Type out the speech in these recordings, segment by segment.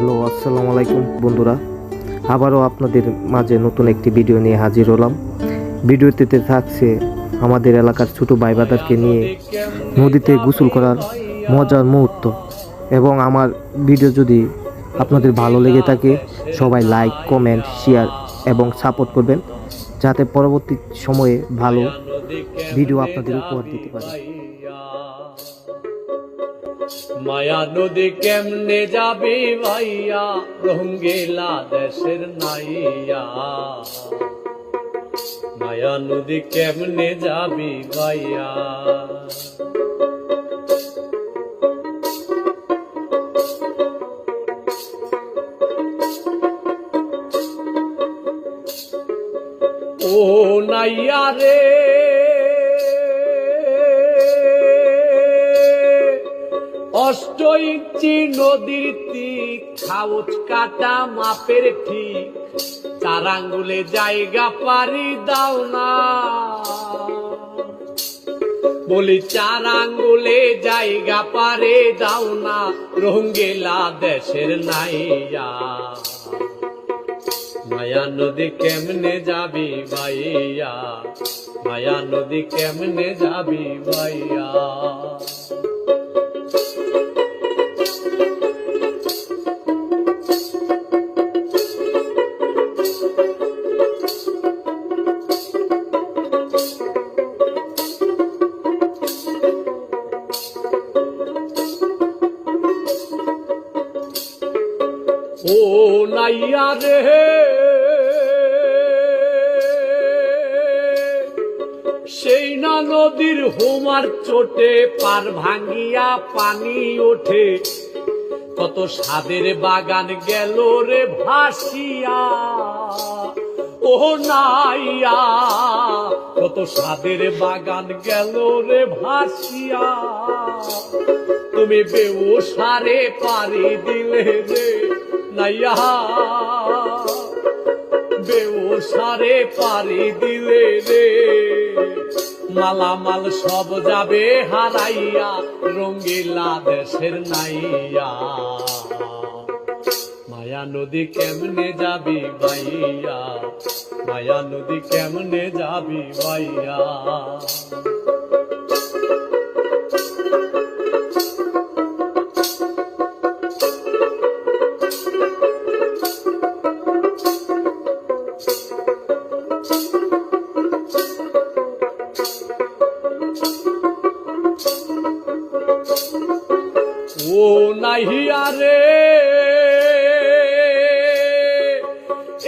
Hello, আসসালামু আলাইকুম বন্ধুরা। আবারও আপনাদের মাঝে নতুন একটি ভিডিও নিয়ে হাজির হলাম। ভিডিওটিতে থাকছে আমাদের এলাকার ছোট ভাই বাদারকে নিয়ে নদীতে গোসল করার মজার মুহূর্ত। এবং আমার ভিডিও যদি আপনাদের ভালো লেগে থাকে, সবাই লাইক, কমেন্ট, শেয়ার এবং সাপোর্ট করবেন, যাতে পরবর্তী সময়ে ভালো ভিডিও আপনাদের উপহার দিতে পারি। মায়া নদী কেমনে যাবি ভাইয়া, রঙ্গিলা দেশের নাইয়া। মায়া নদী কেমনে যাবি ভাইয়া, ও নাইয়া রে অষ্ট ইঞ্চি নদীর তীর, খাউচ কাটা মাপের ঠিক, 4 আঙ্গুলে জায়গা পারি দাও না। বলি 4 আঙ্গুলে জায়গা পারে দাও না, রঙ্গিলা দেশের নাইয়া। মায়া নদী কেমনে যাবি ভাইয়া, মায়া নদী কেমনে যাবি ভাইয়া। ও নাইয়া রে সেই না নদীর হোমার চোটে, পার ভাঙ্গিয়া পানি ওঠে, কত সাদের বাগান গেল রে ভাসিয়া। ও নাইয়া কত সাদের বাগান গেল রে ভাসিয়া। তুমি বেউসারে পারি দিলে রে নাইয়া, বেউসারে পারি দিলে রে। মালামাল সব যাবে হারাইয়া, রঙ্গিলা দেশের নাইয়া। মায়া নদী কেমনে যাবি ভাইয়া, মায়া নদী কেমনে যাবি ভাইয়া। ও নাহিয়া রে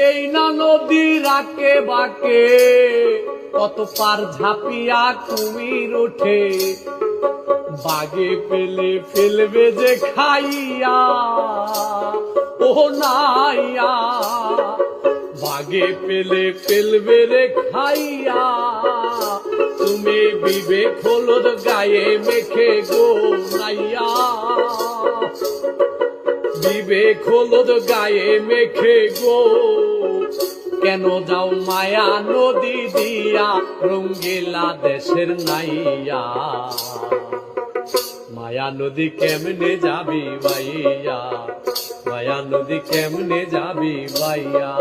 এই না নদী রাকে বাকে, কত পার ঝাঁপিয়া কুমির ওঠে, বাগে পেলে ফেলবে যে খাইয়া। ও নাইয়া বাগে পেলে ফেলবে রে খাইয়া। তুমি বিবেক হলুদ গায়ে মেখে গো নাইয়া, বিবেক হলুদ গায়ে মেখে গো, কেন যাও মায়া নদী দিয়া, রঙ্গিলা দেশের নাইয়া। মায়া নদী কেমনে যাবি ভাইয়া, মায়া নদী কেমনে যাবি ভাইয়া।